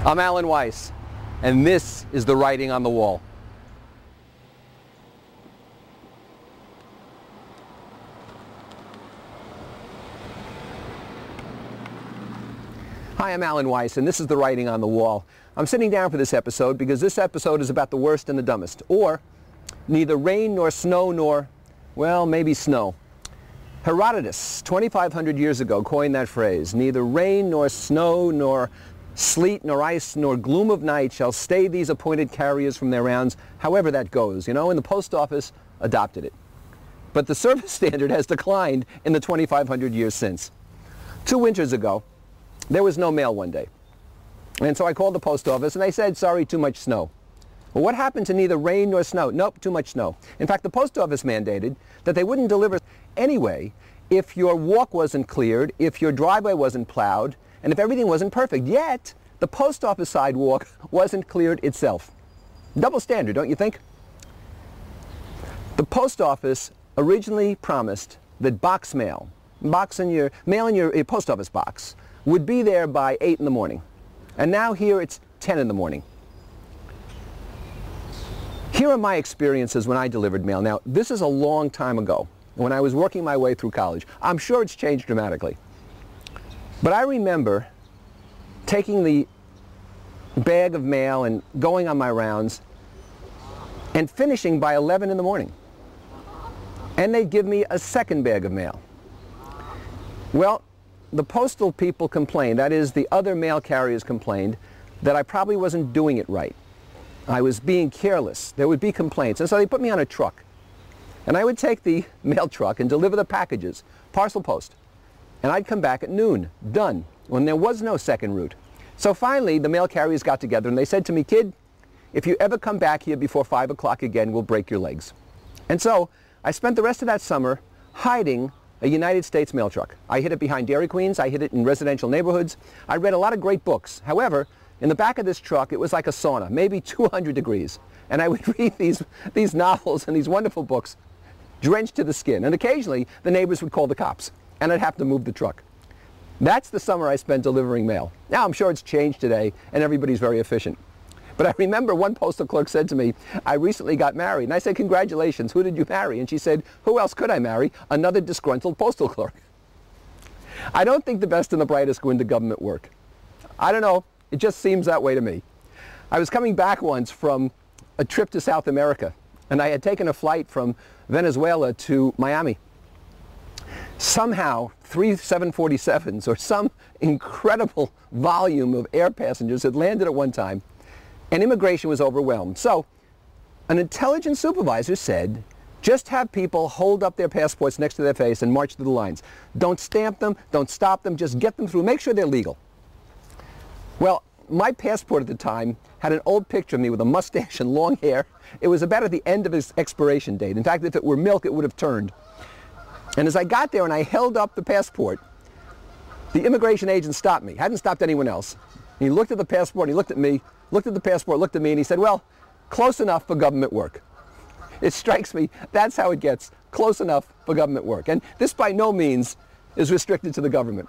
I'm Alan Weiss, and this is the writing on the wall. Hi, I'm Alan Weiss, and this is the writing on the wall. I'm sitting down for this episode because this episode is about the worst and the dumbest, or neither rain nor snow nor, well, maybe snow. Herodotus, 2,500 years ago, coined that phrase. Neither rain nor snow nor sleet nor ice nor gloom of night shall stay these appointed carriers from their rounds, however that goes, and the post office adopted it. But the service standard has declined in the 2,500 years since. 2 winters ago, there was no mail one day. And so I called the post office and they said, sorry, too much snow. Well, what happened to neither rain nor snow? Nope, too much snow. In fact, the post office mandated that they wouldn't deliver anyway if your walk wasn't cleared, if your driveway wasn't plowed, and if everything wasn't perfect. Yet, the post office sidewalk wasn't cleared itself. Double standard, don't you think? The post office originally promised that box mail, mail in your post office box, would be there by 8 in the morning. And now here it's 10 in the morning. Here are my experiences when I delivered mail. Now, this is a long time ago, when I was working my way through college. I'm sure it's changed dramatically. But I remember taking the bag of mail and going on my rounds and finishing by 11 in the morning. And they'd give me a second bag of mail. Well, the postal people complained, that is, the other mail carriers complained, that I probably wasn't doing it right. I was being careless. There would be complaints. And so they put me on a truck. And I would take the mail truck and deliver the packages, parcel post. And I'd come back at noon, done, when there was no second route. So finally, the mail carriers got together and they said to me, kid, if you ever come back here before 5 o'clock again, we'll break your legs. And so I spent the rest of that summer hiding a United States mail truck. I hid it behind Dairy Queens. I hid it in residential neighborhoods. I read a lot of great books. However, in the back of this truck, it was like a sauna, maybe 200 degrees. And I would read these novels and these wonderful books, drenched to the skin. And occasionally, the neighbors would call the cops, and I'd have to move the truck. That's the summer I spent delivering mail. Now, I'm sure it's changed today, and everybody's very efficient. But I remember one postal clerk said to me, I recently got married. And I said, congratulations, who did you marry? And she said, who else could I marry? Another disgruntled postal clerk. I don't think the best and the brightest go into government work. I don't know, it just seems that way to me. I was coming back once from a trip to South America, and I had taken a flight from Venezuela to Miami. Somehow, 3 747s, or some incredible volume of air passengers had landed at one time, and immigration was overwhelmed. So, an intelligence supervisor said, just have people hold up their passports next to their face and march through the lines. Don't stamp them, don't stop them, just get them through, make sure they're legal. Well, my passport at the time had an old picture of me with a mustache and long hair. It was about at the end of its expiration date. In fact, if it were milk, it would have turned. And as I got there and I held up the passport, the immigration agent stopped me. Hadn't stopped anyone else. He looked at the passport, he looked at me, looked at the passport, looked at me, and he said, well, close enough for government work. It strikes me, that's how it gets, close enough for government work. And this by no means is restricted to the government.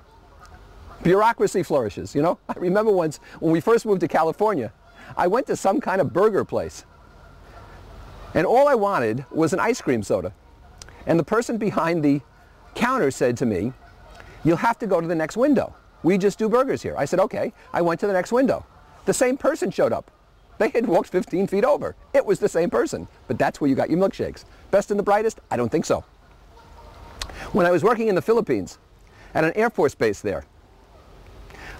Bureaucracy flourishes, I remember once when we first moved to California, I went to some kind of burger place. And all I wanted was an ice cream soda. And the person behind the counter said to me, you'll have to go to the next window. We just do burgers here. I said, okay. I went to the next window. The same person showed up. They had walked 15 feet over. It was the same person. But that's where you got your milkshakes. Best and the brightest? I don't think so. When I was working in the Philippines, at an Air Force base there,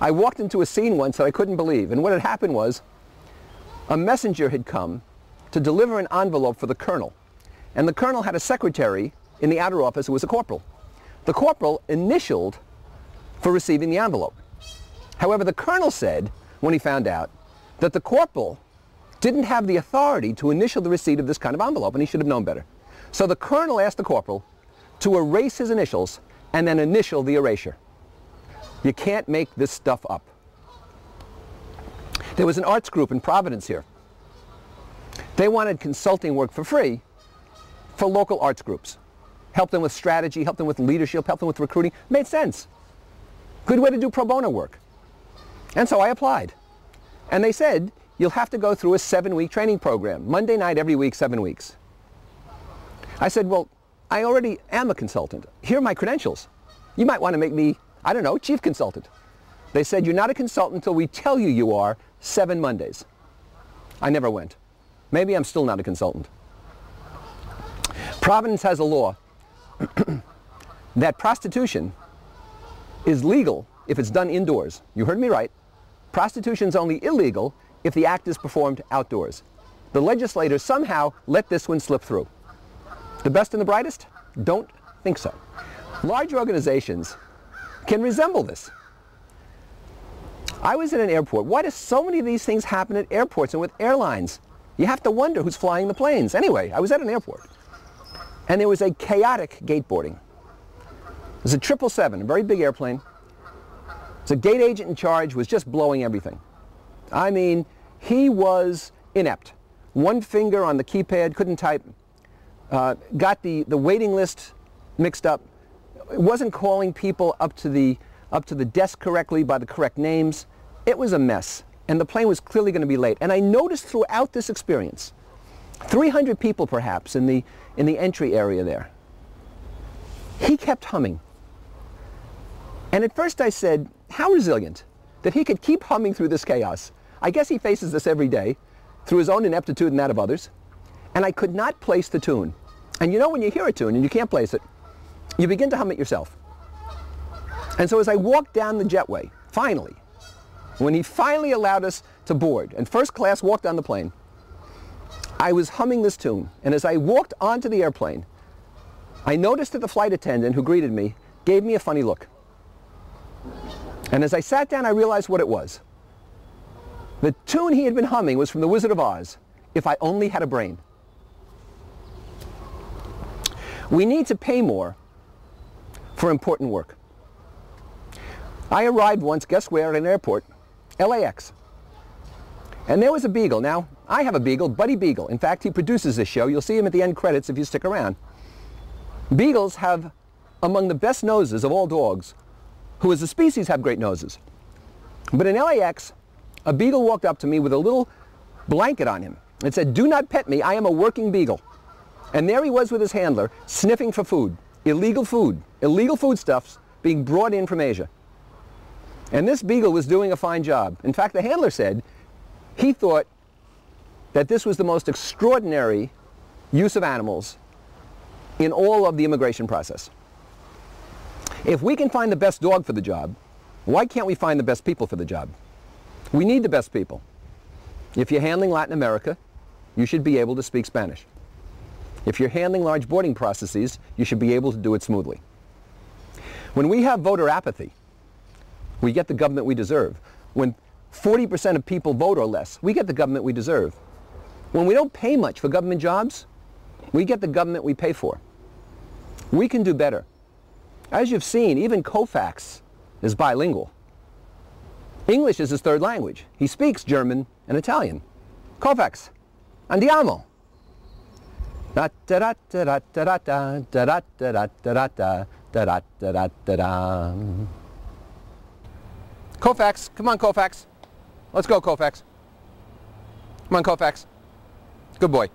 I walked into a scene once that I couldn't believe. And what had happened was, a messenger had come to deliver an envelope for the colonel. And the colonel had a secretary in the outer office who was a corporal. The corporal initialed for receiving the envelope. However, the colonel said, when he found out, that the corporal didn't have the authority to initial the receipt of this kind of envelope, and he should have known better. So the colonel asked the corporal to erase his initials and then initial the erasure. You can't make this stuff up. There was an arts group in Providence here. They wanted consulting work for free for local arts groups. Help them with strategy, help them with leadership, help them with recruiting. Made sense. Good way to do pro bono work. And so I applied. And they said, you'll have to go through a 7-week training program, Monday night every week, 7 weeks. I said, well, I already am a consultant. Here are my credentials. You might want to make me, I don't know, chief consultant. They said, you're not a consultant until we tell you you are 7 Mondays. I never went. Maybe I'm still not a consultant. Providence has a law that prostitution is legal if it's done indoors. You heard me right. Prostitution is only illegal if the act is performed outdoors. The legislators somehow let this one slip through. The best and the brightest? Don't think so. Large organizations can resemble this. I was at an airport. Why do so many of these things happen at airports and with airlines? You have to wonder who's flying the planes. Anyway, I was at an airport, and there was a chaotic gate boarding. It was a 777, a very big airplane. The gate agent in charge was just blowing everything. I mean, he was inept. One finger on the keypad, couldn't type, got the waiting list mixed up, wasn't calling people up to the desk correctly by the correct names. It was a mess, and the plane was clearly going to be late. And I noticed throughout this experience, 300 people perhaps in the entry area there. He kept humming. And at first I said, how resilient that he could keep humming through this chaos. I guess he faces this every day through his own ineptitude and that of others. And I could not place the tune. And you know, when you hear a tune and you can't place it, you begin to hum it yourself. And so as I walked down the jetway, finally, when he finally allowed us to board and first class walked on the plane, I was humming this tune. And as I walked onto the airplane, I noticed that the flight attendant who greeted me gave me a funny look. And as I sat down, I realized what it was. The tune he had been humming was from The Wizard of Oz, If I Only Had a Brain. We need to pay more for important work. I arrived once, guess where, at an airport, LAX. And there was a beagle. Now, I have a beagle, Buddy Beagle. In fact, he produces this show. You'll see him at the end credits if you stick around. Beagles have among the best noses of all dogs, who as a species have great noses. But in LAX, a beagle walked up to me with a little blanket on him. It said, "Do not pet me, I am a working beagle." And there he was with his handler, sniffing for food, illegal foodstuffs being brought in from Asia. And this beagle was doing a fine job. In fact, the handler said he thought that this was the most extraordinary use of animals in all of the immigration process. If we can find the best dog for the job, why can't we find the best people for the job? We need the best people. If you're handling Latin America, you should be able to speak Spanish. If you're handling large boarding processes, you should be able to do it smoothly. When we have voter apathy, we get the government we deserve. When 40% of people vote or less, we get the government we deserve. When we don't pay much for government jobs, we get the government we pay for. We can do better. As you've seen, even Koufax is bilingual. English is his third language. He speaks German and Italian. Koufax, andiamo. Koufax, come on, Koufax. Let's go, Koufax. Come on, Koufax. Good boy.